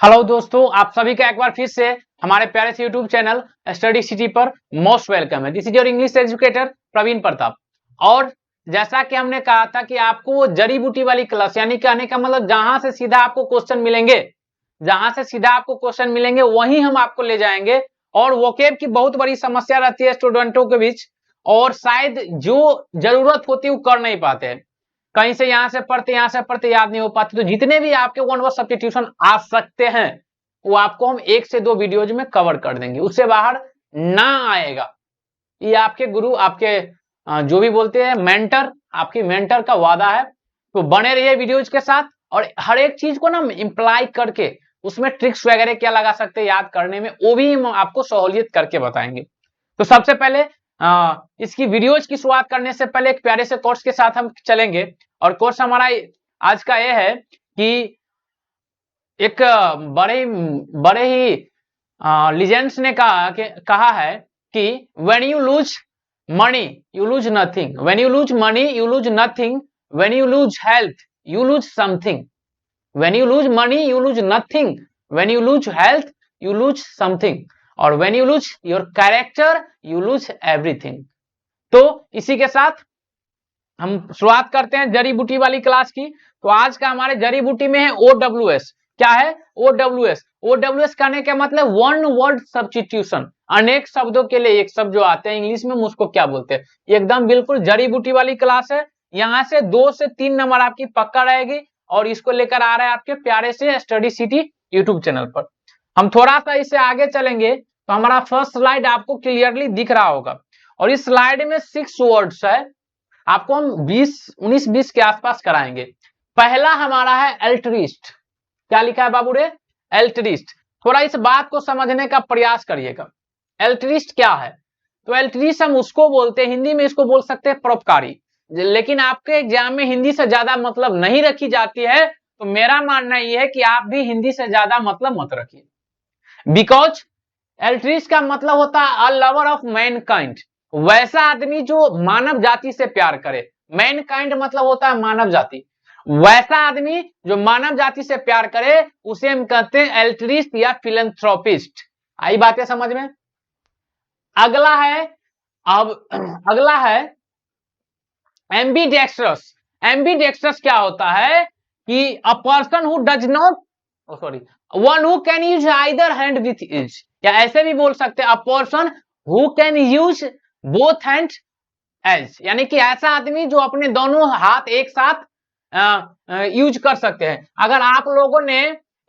Hello दोस्तों, आप सभी का एक बार फिर से हमारे प्यारे से यूट्यूब चैनल स्टडी सिटी पर मोस्ट वेलकम है। This is your English educator Praveen Pratap. और जैसा कि हमने कहा था कि आपको वो जड़ी बूटी वाली क्लास, यानी कहने का मतलब जहां से सीधा आपको क्वेश्चन मिलेंगे, वहीं हम आपको ले जाएंगे। और वोकेब की बहुत बड़ी समस्या रहती है स्टूडेंटों के बीच, और शायद जो जरूरत होती है वो कर नहीं पाते हैं। कहीं से यहां से पढ़ते याद नहीं हो पाते। तो जितने भी आपके वन वर्ड सब्स्टिट्यूशन आ सकते हैं वो आपको हम एक से दो वीडियोज में कवर कर देंगे, उससे बाहर ना आएगा। ये आपके गुरु, आपके जो भी बोलते हैं मेंटर, आपकी मेंटर का वादा है। तो बने रहिए वीडियोज के साथ, और हर एक चीज को ना इंप्लाई करके उसमें ट्रिक्स वगैरह क्या लगा सकते हैं याद करने में, वो भी हम आपको सहूलियत करके बताएंगे। तो सबसे पहले इसकी वीडियोज की शुरुआत करने से पहले एक प्यारे से कोर्स के साथ हम चलेंगे। और कोर्स हमारा आज का ये है कि एक बड़े ही लीजेंड्स ने कहा है कि when you lose money you lose nothing, when you lose money you lose nothing, when you lose health you lose something, when you lose money you lose nothing, when you lose health you lose something, और when you lose your character you lose everything. तो इसी के साथ हम शुरुआत करते हैं जड़ी बूटी वाली क्लास की। तो आज का हमारे जड़ी बूटी में है OWS। क्या है OWS? OWS कहने का मतलब वन वर्ड सब्स्टिट्यूशन। अनेक शब्दों के लिए एक शब्द जो आते हैं इंग्लिश में, उसको क्या बोलते हैं। एकदम बिल्कुल जड़ी बूटी वाली क्लास है। यहाँ से 2 से 3 नंबर आपकी पक्का रहेगी, और इसको लेकर आ रहे हैं आपके प्यारे से स्टडी सिटी यूट्यूब चैनल पर। हम थोड़ा सा इससे आगे चलेंगे तो हमारा फर्स्ट स्लाइड आपको क्लियरली दिख रहा होगा, और इस स्लाइड में 6 वर्ड्स है। आपको हम 19-20 के आसपास कराएंगे। पहला हमारा है एल्ट्रिस्ट। क्या लिखा है बाबू रे? एल्ट्रिस्ट। थोड़ा इस बात को समझने का प्रयास करिएगा। एल्ट्रिस्ट क्या है? तो एल्ट्रिस्ट हम उसको बोलते हैं, हिंदी में इसको बोल सकते हैं परोपकारी। लेकिन आपके एग्जाम में हिंदी से ज्यादा मतलब नहीं रखी जाती है, तो मेरा मानना यह है कि आप भी हिंदी से ज्यादा मतलब मत रखिए। बिकॉज एल्ट्रिस्ट का मतलब होता है अ लवर ऑफ मैनकाइंड, वैसा आदमी जो मानव जाति से प्यार करे। मैनकाइंड मतलब होता है मानव जाति। वैसा आदमी जो मानव जाति से प्यार करे उसे हम कहते हैं एल्ट्रिस्ट या फिलैंथ्रोपिस्ट। आई बातें समझ में? अगला है एम्बीडेक्स्ट्रस। एम्बीडेक्स्ट्रस क्या होता है कि a person who does not one who can use either hand with ease, या ऐसे भी बोल सकते हैं a person who can use both hand as, यानी कि ऐसा आदमी जो अपने दोनों हाथ एक साथ यूज कर सकते हैं। अगर आप लोगों ने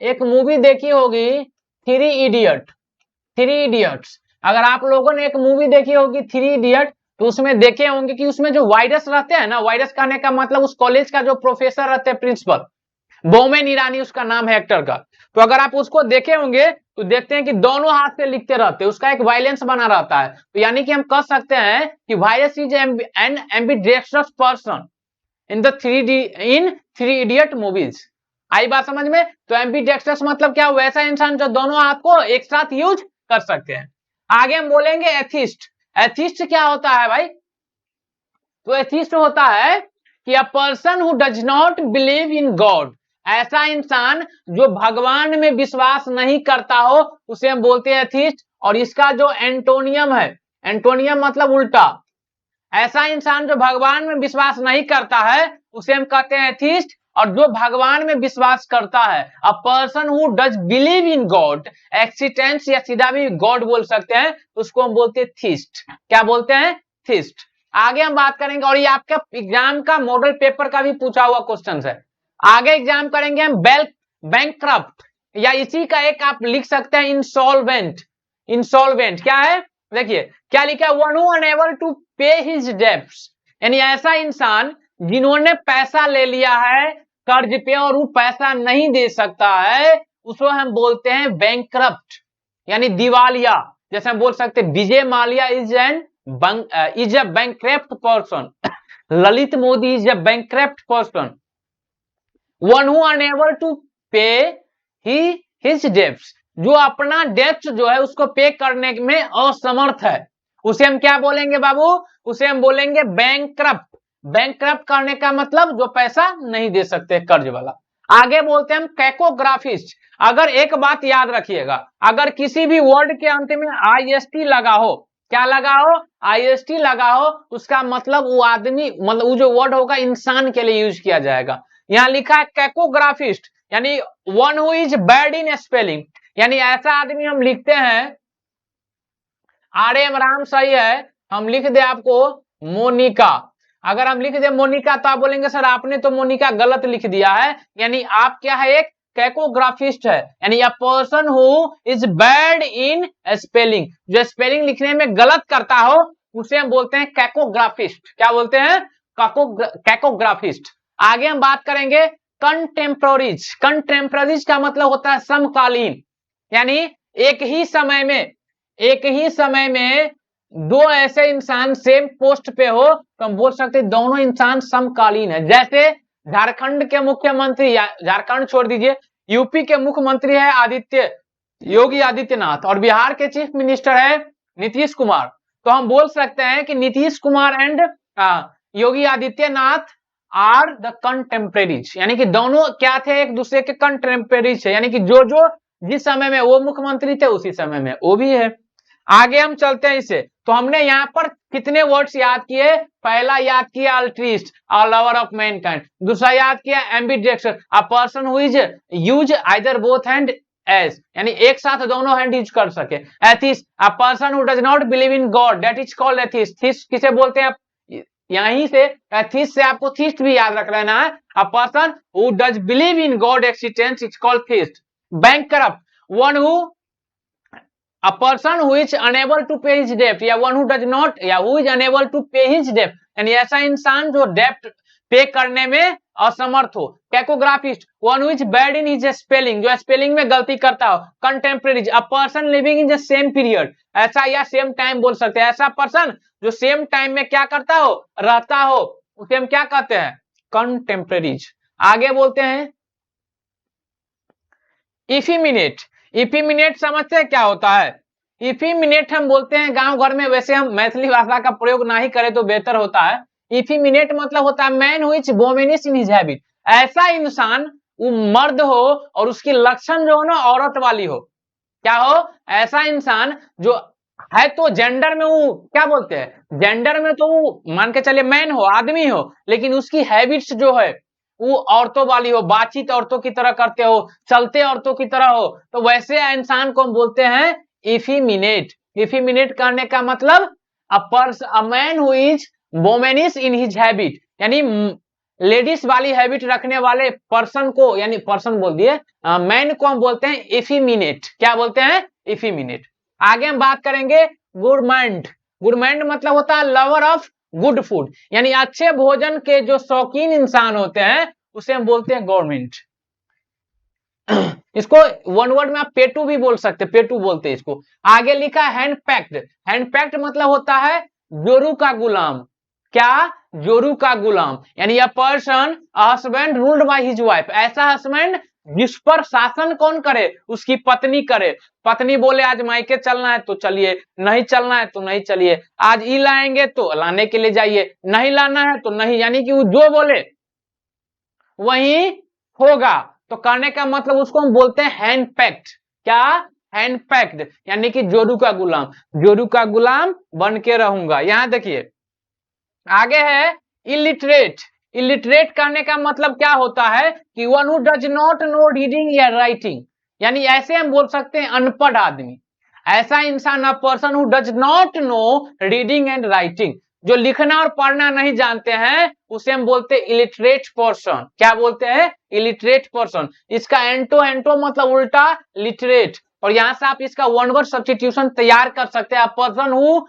एक मूवी देखी होगी थ्री इडियट्स, अगर आप लोगों ने एक मूवी देखी होगी 3 इडियट, तो उसमें देखे होंगे कि उसमें जो वायरस रहते हैं ना, वायरस कहने का मतलब उस कॉलेज का जो प्रोफेसर रहते हैं, प्रिंसिपल, बोमेन ईरानी उसका नाम है एक्टर का। तो अगर आप उसको देखे होंगे तो देखते हैं कि दोनों हाथ से लिखते रहते हैं, उसका एक वायलेंस बना रहता है। तो यानी कि हम कह सकते हैं कि virus is an ambidextrous person in the three idiot movies. आई बात समझ में? तो एम्बिडेक्स्ट्रस मतलब क्या? वैसा इंसान जो दोनों हाथ को एक साथ यूज कर सकते हैं। आगे हम बोलेंगे एथिस्ट। एथिस्ट क्या होता है भाई? तो एथिस्ट होता है कि a person who does not believe in God, ऐसा इंसान जो भगवान में विश्वास नहीं करता हो उसे हम बोलते हैं एथिस्ट। और इसका जो एंटोनियम है, एंटोनियम मतलब उल्टा, ऐसा इंसान जो भगवान में विश्वास नहीं करता है उसे हम कहते हैं एथिस्ट। और जो भगवान में विश्वास करता है, अ person who does believe in God, existence या सीधा भी गॉड बोल सकते हैं, उसको हम बोलते हैं थीस्ट। क्या बोलते हैं? थीस्ट। आगे हम बात करेंगे, और ये आपका एग्जाम का मॉडल पेपर का भी पूछा हुआ क्वेश्चन है। आगे एग्जाम करेंगे हम बैंकक्रप्ट, या इसी का एक आप लिख सकते हैं इंसॉल्वेंट। इंसॉल्वेंट क्या है? देखिए क्या लिखा है, one who unable to pay his debts, यानी ऐसा इंसान जिन्होंने पैसा ले लिया है कर्ज पे और वो पैसा नहीं दे सकता है, उसको हम बोलते हैं बैंकक्रप्ट, यानी दिवालिया। जैसे हम बोल सकते हैं Vijay Mallya is a bankrupt person, Lalit Modi is a bankrupt person, one who unable to pay his debts, जो अपना डेब्ट जो है उसको पे करने में असमर्थ है, उसे हम क्या बोलेंगे बाबू? उसे हम बोलेंगे बैंकक्रप्ट। बैंकक्रप्ट करने का मतलब जो पैसा नहीं दे सकते कर्ज वाला। आगे बोलते हैं हम कैकोग्राफिस्ट। अगर एक बात याद रखिएगा, अगर किसी भी वर्ड के अंत में आईएसटी लगा हो, क्या लगा हो, आईएसटी लगा हो, उसका मतलब वो आदमी, मतलब वो जो वर्ड होगा इंसान के लिए यूज किया जाएगा। यहाँ लिखा है कैकोग्राफिस्ट, यानी one who is bad in spelling, यानी ऐसा आदमी हम लिखते हैं, आर.एम. राम सही है, हम लिख दे आपको मोनिका। अगर हम लिख दे मोनिका तो आप बोलेंगे सर आपने तो मोनिका गलत लिख दिया है, यानी आप क्या है, एक कैकोग्राफिस्ट है, यानी अ person who is bad in spelling, जो स्पेलिंग लिखने में गलत करता हो उसे हम बोलते हैं कैकोग्राफिस्ट। क्या बोलते हैं, कैकोग्राफिस्ट। आगे हम बात करेंगे कंटेम्पोररीज। कंटेम्पोररीज का मतलब होता है समकालीन, यानी एक ही समय में दो ऐसे इंसान सेम पोस्ट पे हो तो हम बोल सकते हैं दोनों इंसान समकालीन है। जैसे झारखंड के मुख्यमंत्री, झारखंड छोड़ दीजिए, यूपी के मुख्यमंत्री है योगी आदित्यनाथ और बिहार के चीफ मिनिस्टर है नीतीश कुमार। तो हम बोल सकते हैं कि Nitish Kumar and Yogi Adityanath are the contemporaries, यानी कि दोनों क्या थे, एक दूसरे के कंटेम्परेरीज है, यानी कि जो जिस समय में वो मुख्यमंत्री थे उसी समय में वो भी है। आगे हम चलते हैं इसे। तो हमने यहाँ पर कितने वर्ड्स याद किए, पहला याद किया altruist, a lover of mankind, दूसरा याद किया ambidextrous, a person who is use either both hand as, यानी एक साथ दोनों हैंड यूज कर सके। Atheist, a person who does not believe in god, that is called atheist. Theist किसे बोलते हैं, यहीं से एथिस्ट से आपको थीस्ट भी याद रख लेना है। अ person who does believe in God existence is called theist. Bankrupt, one who, a person who is unable to pay his debt, या one who does not, या who is unable to pay his debt, यानी ऐसा इंसान जो डेप्ट पे करने में असमर्थ हो। Cacographist, one who is bad in his spelling, जो स्पेलिंग में गलती करता हो। Contemporaries, a person living in the same period, ऐसा या सेम टाइम बोल सकते हैं, ऐसा पर्सन जो सेम टाइम में क्या करता हो, रहता हो, उसे हम क्या कहते हैं, कंटेम्परेरीज। आगे बोलते हैं इफिमिनेट। इफिमिनेट समझते हैं क्या होता है, इफिमिनेट हम बोलते हैं गांव घर में, वैसे हम मैथिली भाषा का प्रयोग ना ही करें तो बेहतर होता है। इफिमिनेट मतलब होता है man who is womanish in his habit, ऐसा इंसान, वो मर्द हो और उसकी लक्षण जो हो ना औरत वाली हो। क्या हो, ऐसा इंसान जो है तो जेंडर में वो क्या बोलते हैं, जेंडर में तो वो मान के चलिए मैन हो, आदमी हो, लेकिन उसकी हैबिट्स जो है वो औरतों वाली हो, बातचीत औरतों की तरह करते हो, चलते औरतों की तरह हो, तो वैसे इंसान को हम बोलते हैं इफिमिनेट। इफिमिनेट करने का मतलब a man who is womanish in his habit, यानी लेडीज वाली हैबिट रखने वाले पर्सन को, यानी पर्सन बोल दिए, मैन को हम बोलते हैं इफिमिनेट। क्या बोलते हैं, इफिमिनेट। आगे हम बात करेंगे गुरमैंड। गुरमैंड मतलब होता है लवर ऑफ गुड फूड, यानी अच्छे भोजन के जो शौकीन इंसान होते हैं उसे हम बोलते हैं गवर्नमेंट। इसको वन वर्ड में आप पेटू भी बोल सकते हैं, पेटू बोलते हैं इसको। आगे लिखा है हैंड पैक्ड। हैंड पैक्ड मतलब होता है जोरू का गुलाम। क्या, जोरू का गुलाम, यानी a person, a husband ruled by his wife, ऐसा हस्बैंड जिस पर शासन कौन करे, उसकी पत्नी करे। पत्नी बोले आज मायके चलना है तो चलिए, नहीं चलना है तो नहीं चलिए, आज ई लाएंगे तो लाने के लिए जाइए, नहीं लाना है तो नहीं, यानी कि वो जो बोले वही होगा। तो करने का मतलब उसको हम बोलते हैं हैंड पैक्ड। क्या, हैंड पैक्ड, यानी कि जोरू का गुलाम, जोरू का गुलाम बन के रहूंगा। यहां देखिए आगे है इलिटरेट। इलिटरेट करने का मतलब क्या होता है कि one who does not know reading या राइटिंग, यानी ऐसे हम बोल सकते हैं अनपढ़ आदमी, ऐसा इंसान, अ person who does not know reading and writing, जो लिखना और पढ़ना नहीं जानते हैं उसे हम बोलते हैं इलिटरेट पर्सन। क्या बोलते हैं, इलिटरेट पर्सन। इसका एंटो, एंटो मतलब उल्टा, लिटरेट, और यहां से आप इसका वन वर्ड सब्स्टिट्यूशन तैयार कर सकते हैं, person who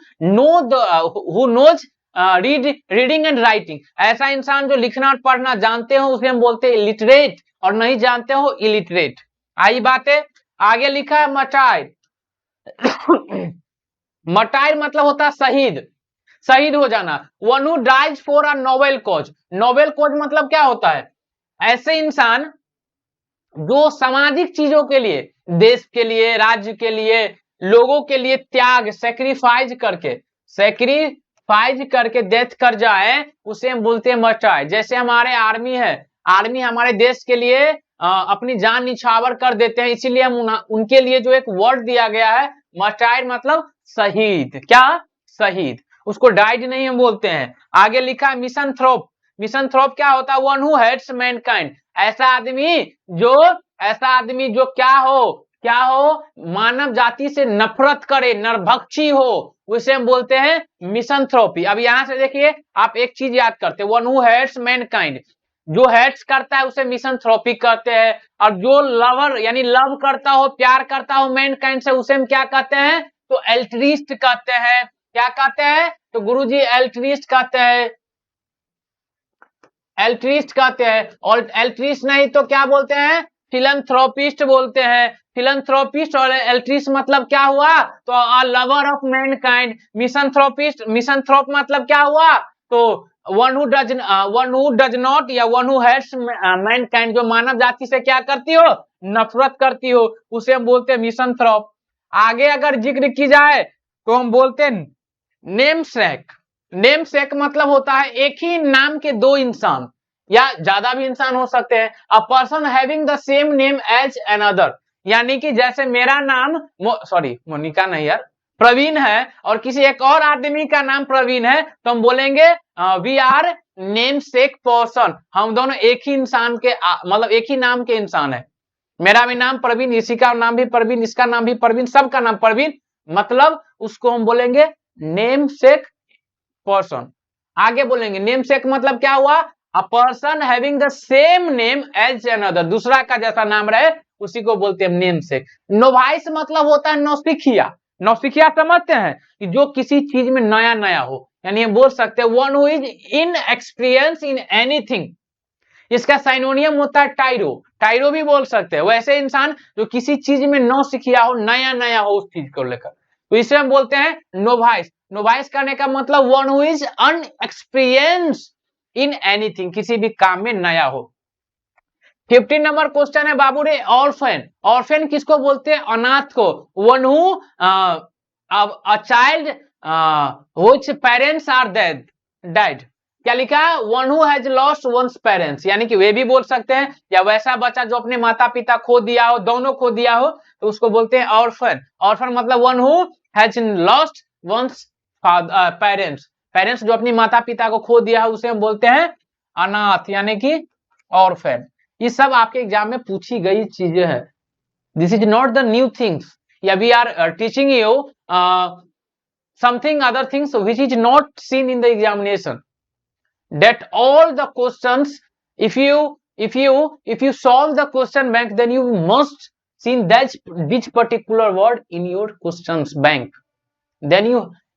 knows reading and writing, ऐसा इंसान जो लिखना और पढ़ना जानते हो उसे हम बोलते हैं इलिटरेट, और नहीं जानते हो इलिटरेट। आई बातें। आगे लिखा है मटायर। मटायर मतलब होता है शहीद, शहीद हो जाना। One who dies for a noble cause. Noble cause मतलब क्या होता है, ऐसे इंसान जो सामाजिक चीजों के लिए, देश के लिए, राज्य के लिए, लोगों के लिए त्याग, सेक्रीफाइज करके डेथ कर जाए उसे हम बोलते हैं मर्टायर। जैसे हमारे आर्मी है, आर्मी हमारे देश के लिए अपनी जान निछावर कर देते हैं, इसीलिए हम उनके लिए जो एक वर्ड दिया गया है मार्टायर मतलब शहीद। क्या? शहीद। उसको डाइड नहीं हम बोलते हैं। आगे लिखा है मिसनथ्रोप। मिसनथ्रोप क्या होता है? One who hates mankind. ऐसा आदमी जो क्या हो, मानव जाति से नफरत करे, नरभक्षी हो, उसे हम बोलते हैं मिसनथ्रोपी। अब यहां से देखिए, आप एक चीज याद करते हैं, वन हु हेट्स मैनकाइंड, जो हेट्स करता है उसे मिसनथ्रोपी कहते हैं, और जो लवर यानी लव करता हो, प्यार करता हो मैनकाइंड से, उसे हम क्या कहते हैं? तो एल्ट्रिस्ट कहते हैं। क्या कहते हैं? तो गुरुजी एल्ट्रिस्ट कहते हैं। एल्ट्रिस्ट कहते हैं। और एल्ट्रिस्ट नहीं तो क्या बोलते हैं? फिलंथ्रोपिस्ट बोलते हैं। फिलंथ्रोपिस्ट और एल्ट्रिस्ट मतलब क्या हुआ? तो अ लवर ऑफ मैनकाइंड। मिसनथ्रोप मतलब क्या हुआ? तो वन हु डज नॉट या वन हु हेट्स मैनकाइंड, जो मानव जाति से क्या करती हो? नफरत करती हो, उसे हम बोलते हैं मिसनथ्रोप। आगे अगर जिक्र की जाए तो हम बोलते हैं नेमसेक। नेमसेक मतलब होता है एक ही नाम के दो इंसान या ज्यादा भी इंसान हो सकते हैं। A person having the same name as another, यानी कि जैसे मेरा नाम मोनिका नहीं यार, प्रवीण है, और किसी एक और आदमी का नाम प्रवीण है, तो हम बोलेंगे we are namesake person. हम दोनों एक ही इंसान के मतलब एक ही नाम के इंसान है। मेरा भी नाम प्रवीण, इसी का नाम भी प्रवीण, इसका नाम भी प्रवीण, सबका नाम प्रवीण, मतलब उसको हम बोलेंगे नेम सेक पर्सन। आगे बोलेंगे नेम सेक मतलब क्या हुआ? A person having the same name as another, दूसरा का जैसा नाम रहे उसी को बोलते हैं नेम सेक। नोवाइस मतलब होता है नौसिखिया। नौसिखिया समझते हैं कि जो किसी चीज में नया नया हो, यानी हम बोल सकते हैं one who is in experience in anything. इसका साइनोनियम होता है टाइरो। टाइरो भी बोल सकते हैं। वैसे इंसान जो किसी चीज में नौसिखिया हो, नया नया हो उस चीज को लेकर, तो इसे हम बोलते हैं नोवाइस। नोवाइस करने का मतलब one who is unexperience in anything, किसी भी काम में नया हो। 15 नंबर क्वेश्चन है बाबू रे, ऑर्फन। ऑर्फन किसको बोलते हैं? अनाथ को। One who a child which parents are died. क्या लिखा है? One who has lost one's parents, यानी कि वे भी बोल सकते हैं, या वैसा बच्चा जो अपने माता पिता खो दिया हो, दोनों खो दिया हो, तो उसको बोलते हैं ऑर्फन। ऑर्फन मतलब one who has lost one's parents. Parents जो अपनी माता पिता को खो दिया है उसे हम बोलते हैं अनाथ, यानी कि ऑर्फन। ये सब आपके एग्जाम में पूछी गई चीजें हैं। This is not the new things, या we are teaching you something other things which is not seen in the examination. That all the questions, if you solve the question bank, then you must see that which particular word in your questions bank. Then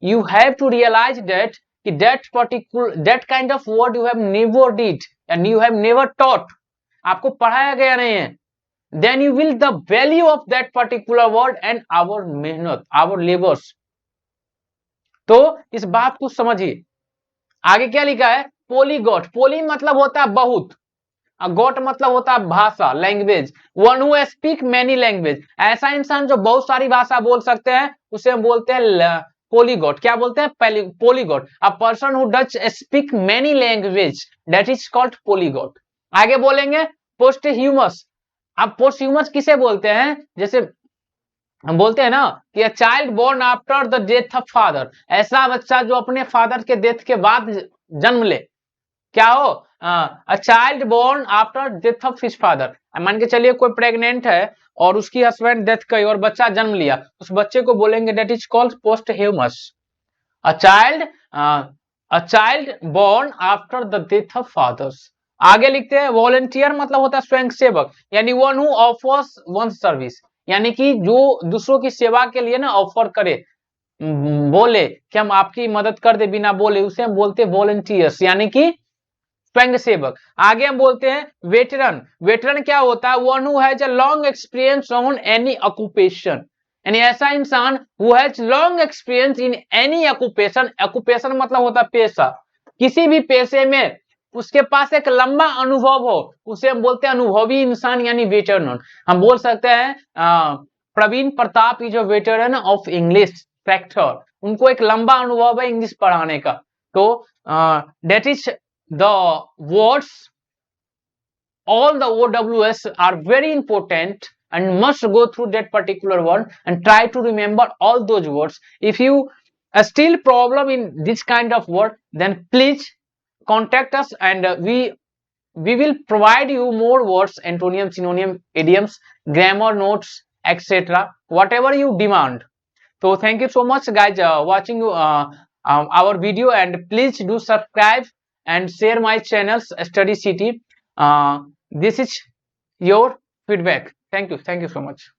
you have to realize that kind of word you have never did and you have never taught, आपको पढ़ाया गया नहीं है। Then you will the value of that particular word and our मेहनत, our labors। तो इस बात को समझिए। आगे क्या लिखा है? पोलीगॉट। पोली मतलब होता है बहुत, गॉट मतलब होता है भाषा, language. One who speak many language, ऐसा इंसान जो बहुत सारी भाषा बोल सकते हैं उसे हम बोलते हैं पोलीगॉट। क्या बोलते हैं? Polyglot. A person who does speak many language, that is called polyglot. आगे बोलेंगे पोस्टह्यूमस। अब पोस्टह्यूमस किसे बोलते हैं? जैसे हम बोलते हैं ना कि a child born after the death of father, ऐसा बच्चा जो अपने फादर के डेथ के बाद जन्म ले। क्या हो? A child born after death of his father. मान के चलिए कोई प्रेग्नेंट है और उसकी हस्बैंड डेथ गई और बच्चा जन्म लिया, उस बच्चे को बोलेंगे that is called posthumous. A child born after the death of fathers. आगे लिखते हैं वॉलंटियर मतलब होता है स्वयंसेवक, यानी one who offers one service, यानी कि जो दूसरों की सेवा के लिए ना ऑफर करे, बोले कि हम आपकी मदद कर दे बिना बोले, उसे हम बोलते हैं वॉलंटियर्स, यानी कि स्वयंसेवक। आगे हम बोलते हैं वेटरन। वेटरन क्या होता है? One who has a long experience on any occupation, यानी ऐसा इंसान who has long experience in any occupation. Occupation मतलब होता है पेशा, किसी भी पेशे में उसके पास एक लंबा अनुभव हो, उसे हम बोलते हैं अनुभवी इंसान, यानी वेटरन। हम बोल सकते हैं Praveen Pratap is a veteran of English sector, उनको एक लंबा अनुभव है इंग्लिश पढ़ाने का। तो that is the words all the OWS are very important and must go through that particular one and try to remember all those words. If you still problem in this kind of word, then please contact us, and we will provide you more words, antonym, synonym, idioms, grammar notes, etc. Whatever you demand. So thank you so much, guys, watching our video, and please do subscribe and share my channels Study City. This is your feedback. Thank you so much.